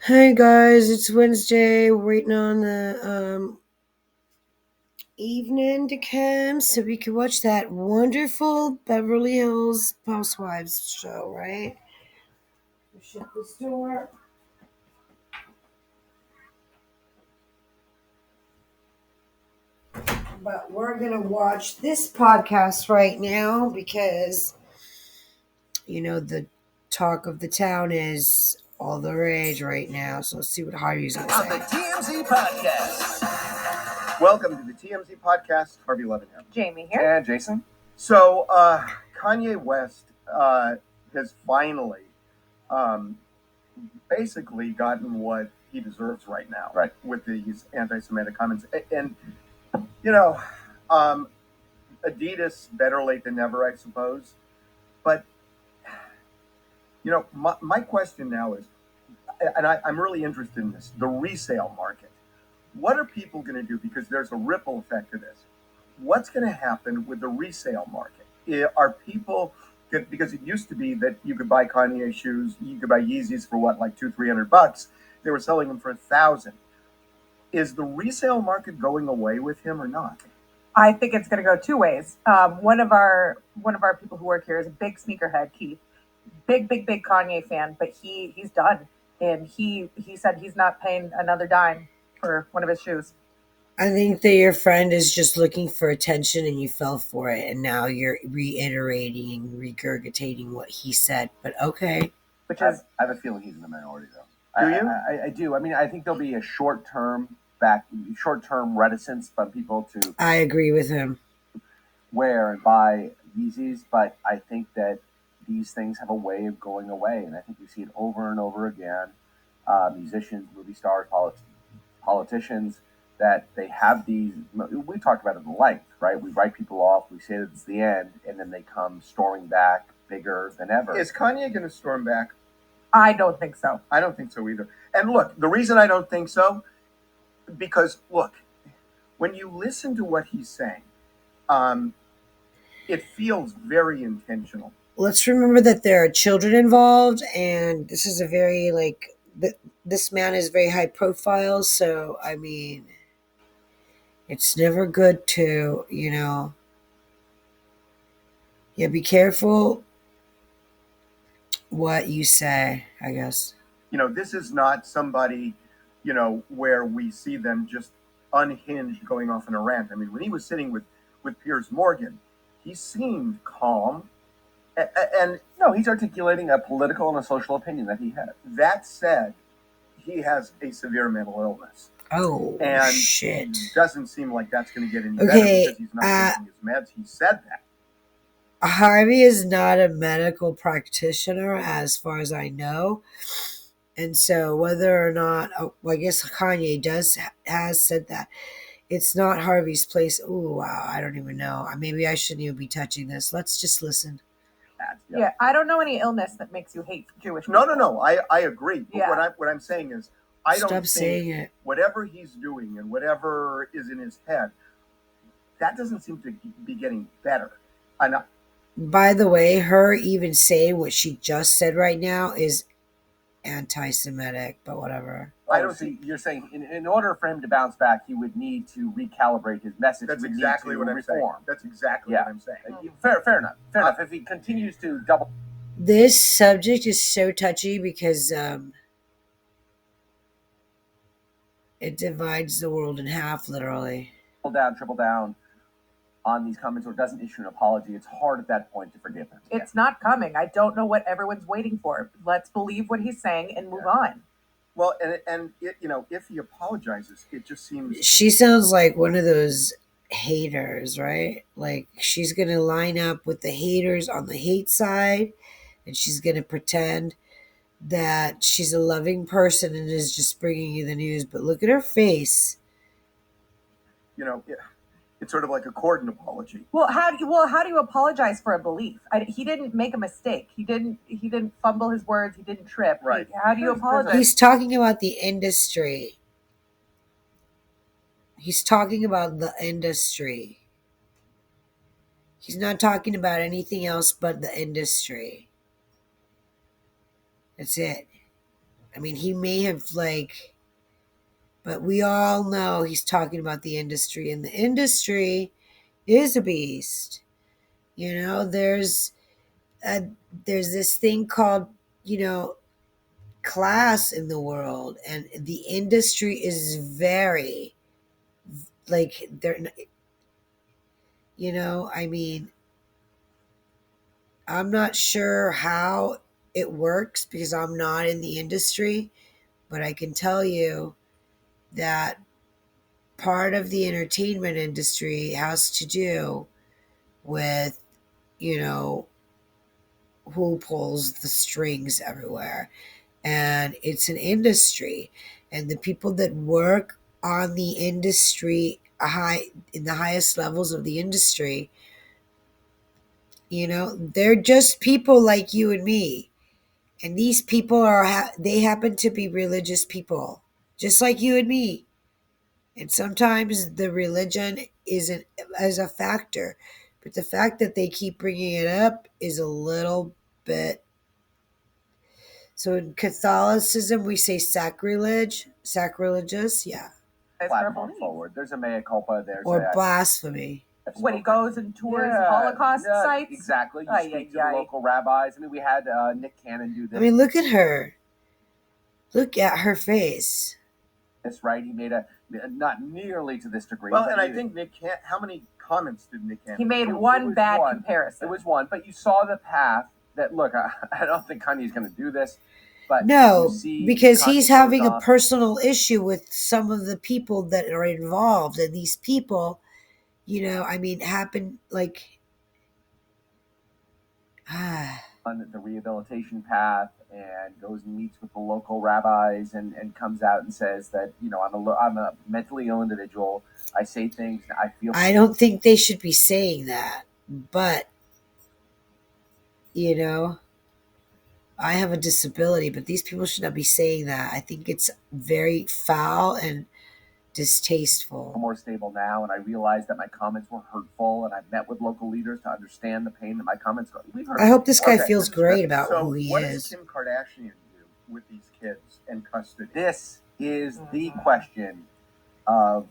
Hey guys, it's Wednesday. We're waiting on the evening to come so we can watch that wonderful Beverly Hills Housewives show, right? Shut this door. But we're gonna watch this podcast right now because the talk of the town is all the rage right now. So let's see what Harvey's gonna On the say. TMZ Podcast. Welcome to the TMZ Podcast. Harvey Levin here. Jamie here. And Jason. So, Kanye West has finally basically gotten what he deserves right now, right, with these anti-Semitic comments. And, you know, Adidas, better late than never, I suppose. But, my question now is, and I'm really interested in this, the resale market. What are people going to do? Because there's a ripple effect to this. What's going to happen with the resale market? Are people, because it used to be that you could buy Kanye shoes, you could buy Yeezys for what, like $200-300? They were selling them for $1,000. Is the resale market going away with him or not? I think it's going to go two ways. One of our people who work here is a big sneakerhead, Keith, big Kanye fan, but he's done, and he said he's not paying another dime for one of his shoes. I think that your friend is just looking for attention and you fell for it, and now you're reiterating, regurgitating what he said. But okay. Which is, I have a feeling he's in the minority, though. Do you? I do. I mean, I think there'll be a short-term reticence from people to I agree with him. wear and buy Yeezys, but I think that these things have a way of going away, and I think we see it over and over again. Musicians, movie stars, politicians, that they have these. We talked about it at length, right? We write people off, we say that it's the end, and then they come storming back bigger than ever. Is Kanye going to storm back? I don't think so. I don't think so either. And look, the reason I don't think so, because look, when you listen to what he's saying, it feels very intentional. Let's remember that there are children involved, and this is a very this man is very high profile. So I mean, it's never good to be careful what you say, I guess. This is not somebody, where we see them just unhinged going off in a rant. I mean, when he was sitting with Piers Morgan, he seemed calm. And no, he's articulating a political and a social opinion that he has. That said, he has a severe mental illness. Oh, and shit. It doesn't seem like that's going to get any better because he's not taking his meds. He said that. Harvey is not a medical practitioner, as far as I know. And so whether or not, I guess Kanye has said that. It's not Harvey's place. Oh, wow. I don't even know. Maybe I shouldn't even be touching this. Let's just listen. Yeah, I don't know any illness that makes you hate Jewish people. No. I agree. But yeah. What I'm saying is, I don't think saying it. Whatever he's doing and whatever is in his head, that doesn't seem to be getting better. By the way, her even saying what she just said right now is anti-Semitic, but whatever. I don't see. You're saying in order for him to bounce back, he would need to recalibrate his message. That's exactly what I'm saying. That's exactly what I'm saying. Fair enough. Fair enough. If he continues to double. This subject is so touchy because it divides the world in half, literally. Triple down on these comments, or doesn't issue an apology. It's hard at that point to forgive him. It's not coming. I don't know what everyone's waiting for. Let's believe what he's saying and move on. Well, and if he apologizes, it just seems... She sounds like one of those haters, right? Like she's going to line up with the haters on the hate side, and she's going to pretend that she's a loving person and is just bringing you the news. But look at her face. It's sort of like a Corden apology. Well, how do you apologize for a belief? He didn't make a mistake. He didn't fumble his words. He didn't trip. Right. How do you apologize? He's talking about the industry. He's talking about the industry. He's not talking about anything else but the industry. That's it. I mean, he may have but we all know he's talking about the industry, and the industry is a beast. You know, there's this thing called, you know, class in the world, and the industry is very they're, you know, I mean, I'm not sure how it works because I'm not in the industry, but I can tell you that part of the entertainment industry has to do with, you know, who pulls the strings everywhere. And it's an industry. And the people that work on the industry, in the highest levels of the industry, you know, they're just people like you and me. And these people they happen to be religious people, just like you and me. And sometimes the religion isn't as a factor, but the fact that they keep bringing it up is a little bit. So in Catholicism, we say sacrilegious, yeah, Platform forward. There's a mea culpa. There's or blasphemy. When he goes and tours Holocaust sites. Exactly. You speak to the local rabbis. I mean, we had Nick Cannon do this. I mean, look at her. Look at her face. That's right. He made not nearly to this degree. Well, and I think Nick Cannon. How many comments did Nick Cannon? He made one bad comparison. It was one, but you saw the path. That look, I don't think Kanye's going to do this. But no, because he's having a personal issue with some of the people that are involved, and these people, you know, I mean, happen on the rehabilitation path and goes and meets with the local rabbis and comes out and says that, you know, I'm a mentally ill individual. I say things. I feel. I don't think they should be saying that, but you know, I have a disability, but these people should not be saying that. I think it's very foul and distasteful. I'm more stable now, and I realized that my comments were hurtful, and I've met with local leaders to understand the pain that my comments got. I hope this guy feels great about who he what is. Does Kim Kardashian do with these kids in custody? This is the question of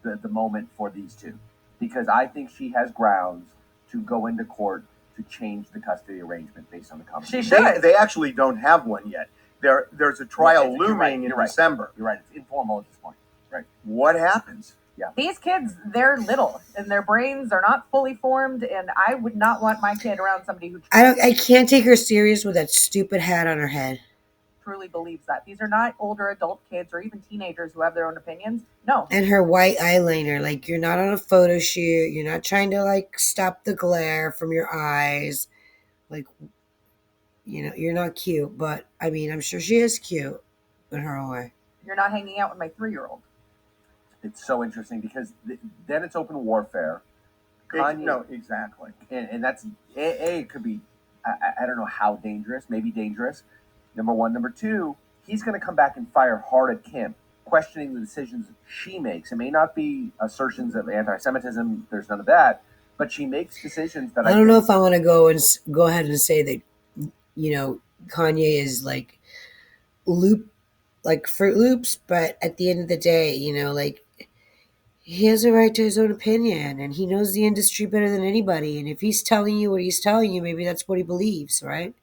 the moment for these two, because I think she has grounds to go into court to change the custody arrangement based on the comments. She should. They actually don't have one yet. There's a trial looming in December. You're right. It's informal at this point. Right. What happens? Yeah. These kids, they're little and their brains are not fully formed, and I would not want my kid around somebody who I can't take her serious with that stupid hat on her head. Truly believes that. These are not older adult kids or even teenagers who have their own opinions. No. And her white eyeliner, like, you're not on a photo shoot, you're not trying to like stop the glare from your eyes. Like, you know, you're not cute, but I mean, I'm sure she is cute in her own way. You're not hanging out with my 3-year-old. It's so interesting because then it's open warfare. Kanye, no, exactly. And that's, it could be, I don't know how dangerous, maybe dangerous. Number one. Number two, he's going to come back and fire hard at Kim, questioning the decisions she makes. It may not be assertions of anti-Semitism, there's none of that, but she makes decisions that I don't know if I want to go ahead and say that, you know, Kanye is like Fruit Loops, but at the end of the day, you know, like, he has a right to his own opinion, and he knows the industry better than anybody. And if he's telling you what he's telling you, maybe that's what he believes, right?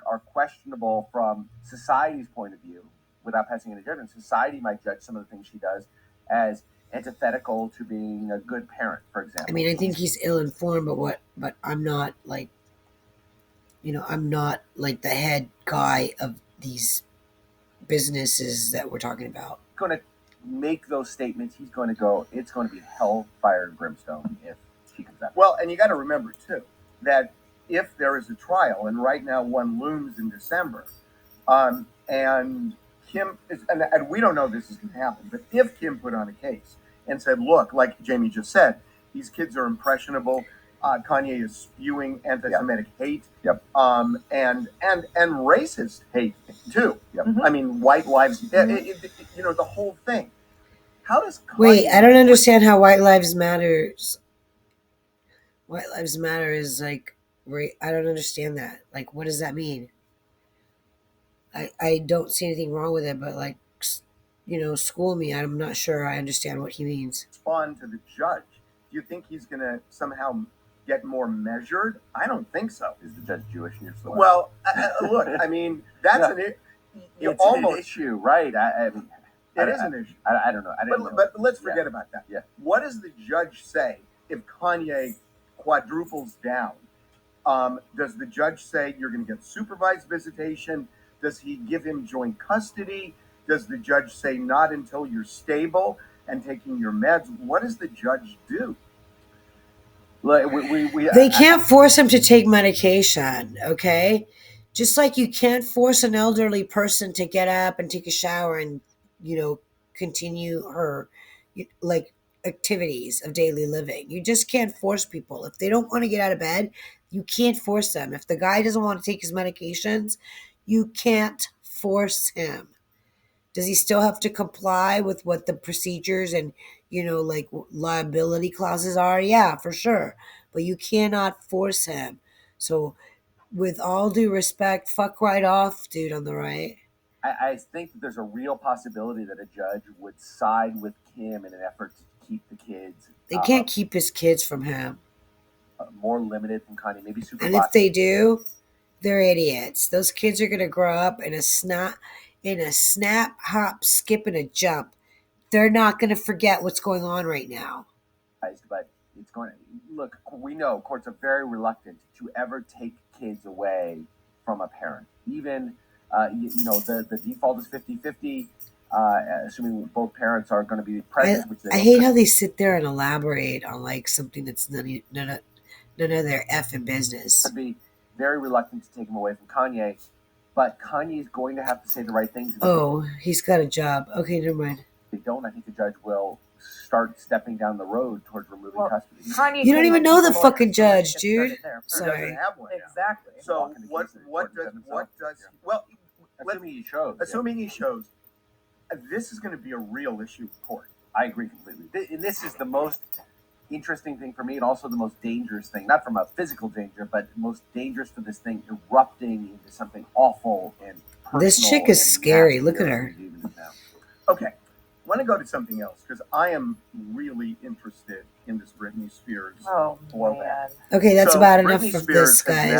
Are questionable from society's point of view without passing any judgment. Society might judge some of the things she does as antithetical to being a good parent, for example. I mean, I think he's ill-informed, but I'm not like, you know, I'm not like the head guy of these businesses that we're talking about. Going to make those statements. He's going to go, it's going to be hellfire and brimstone if she comes out. Well, and you got to remember too that if there is a trial, and right now one looms in December, and Kim is, and we don't know this is going to happen, but if Kim put on a case and said, look, like Jamie just said, these kids are impressionable. Kanye is spewing anti-Semitic hate, and racist hate too. I mean, white lives, you know, the whole thing. How does Kanye wait? I don't understand how white lives matters. White lives matter is like, I don't understand that. Like, what does that mean? I don't see anything wrong with it, but like, school me. I'm not sure I understand what he means. Respond to the judge. Do you think he's going to somehow get more measured? I don't think so. Is the judge Jewish in your story? Well, look, I mean, that's it's almost an issue, right? it is an issue. I don't know. But let's forget about that. Yeah. What does the judge say if Kanye quadruples down? Does the judge say you're going to get supervised visitation? Does he give him joint custody? Does the judge say not until you're stable and taking your meds? What does the judge do? They can't force him to take medication, okay? Just like you can't force an elderly person to get up and take a shower and, continue her like activities of daily living. You just can't force people. If they don't want to get out of bed, you can't force them. If the guy doesn't want to take his medications, you can't force him. Does he still have to comply with what the procedures and, like liability clauses are? Yeah, for sure. But you cannot force him. So, with all due respect, fuck right off, dude on the right. I think that there's a real possibility that a judge would side with Kim in an effort to keep the kids. They can't keep his kids from him. More limited from Kanye, maybe super. And if they do, they're idiots. Those kids are gonna grow up in a snap, hop, skip, and a jump. They're not gonna forget what's going on right now. But it's going to look. We know courts are very reluctant to ever take kids away from a parent. Even the default is 50-50, assuming both parents are going to be present. I hate how they sit there and elaborate on like something that's none of their effing business. I'd be very reluctant to take him away from Kanye, but Kanye is going to have to say the right things. Oh, he's got a job. Okay, never mind. If they don't, I think the judge will start stepping down the road towards removing custody. Kanye you don't even know the fucking judge, dude. Sorry. Exactly. So what does well? Assuming he shows, this is going to be a real issue in court. I agree completely. This is the most interesting thing for me, and also the most dangerous thing, not from a physical danger, but most dangerous for this thing erupting into something awful and personal. This chick is scary. Look at her. Okay, I want to go to something else because I am really interested in this Britney Spears. Oh, man. Okay, that's about enough of this, guys.